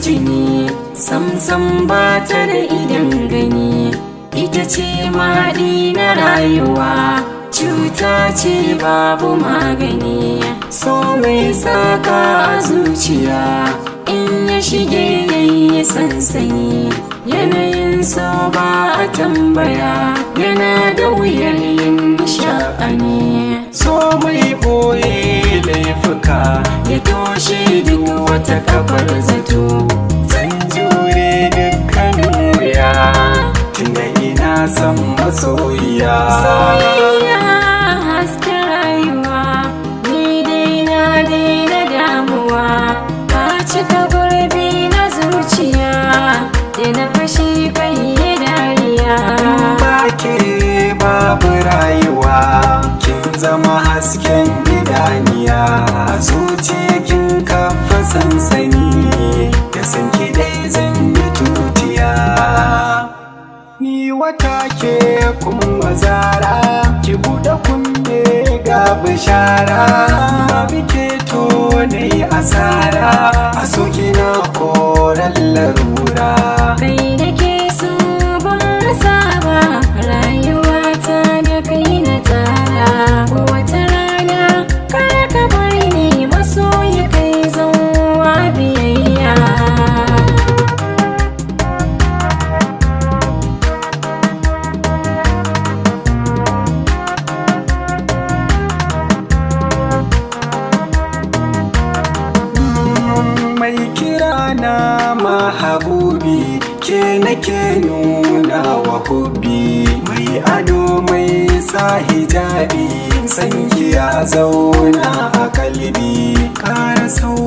jini, samsam ba ta da idan gani. Ita ce mahaɗi na rayuwa, cuta ce babu magani. So mai saka a zuciya, in ya shige yayi sansani. Yanayin so ba a tambaya, yana da wuyar yin sha'ani. So mai boye laifuka, Ya toshe duk wata kafar zato. zan jure dukkanin wuya, tunda ina son masoyiya. Soyayya hasken rayuwa, ni dai na daina damuwa. Ka cika gurbi na zuciya, da na fashi kai dariya. Ba ke babu rayuwa, kin zama hasken idaniya. Zuciya kin kafa sansani, da san ki dai zan yi tutiya. Ni wata ke kuma zara, ki buɗe kunne ga bishara. Babu ke to na yi asara, a so kina koran larura. Kai da ke so ban rasa ba, rayuwata da kai na tsara. Wata rana kar ka bar ni, masoyi kai zauwa biyayya. Mai kira na mahabubi, ke nake nuna wa hubbi. Mai ado mai sa hijabi, san ki ya zauna a kalbi. Kara sau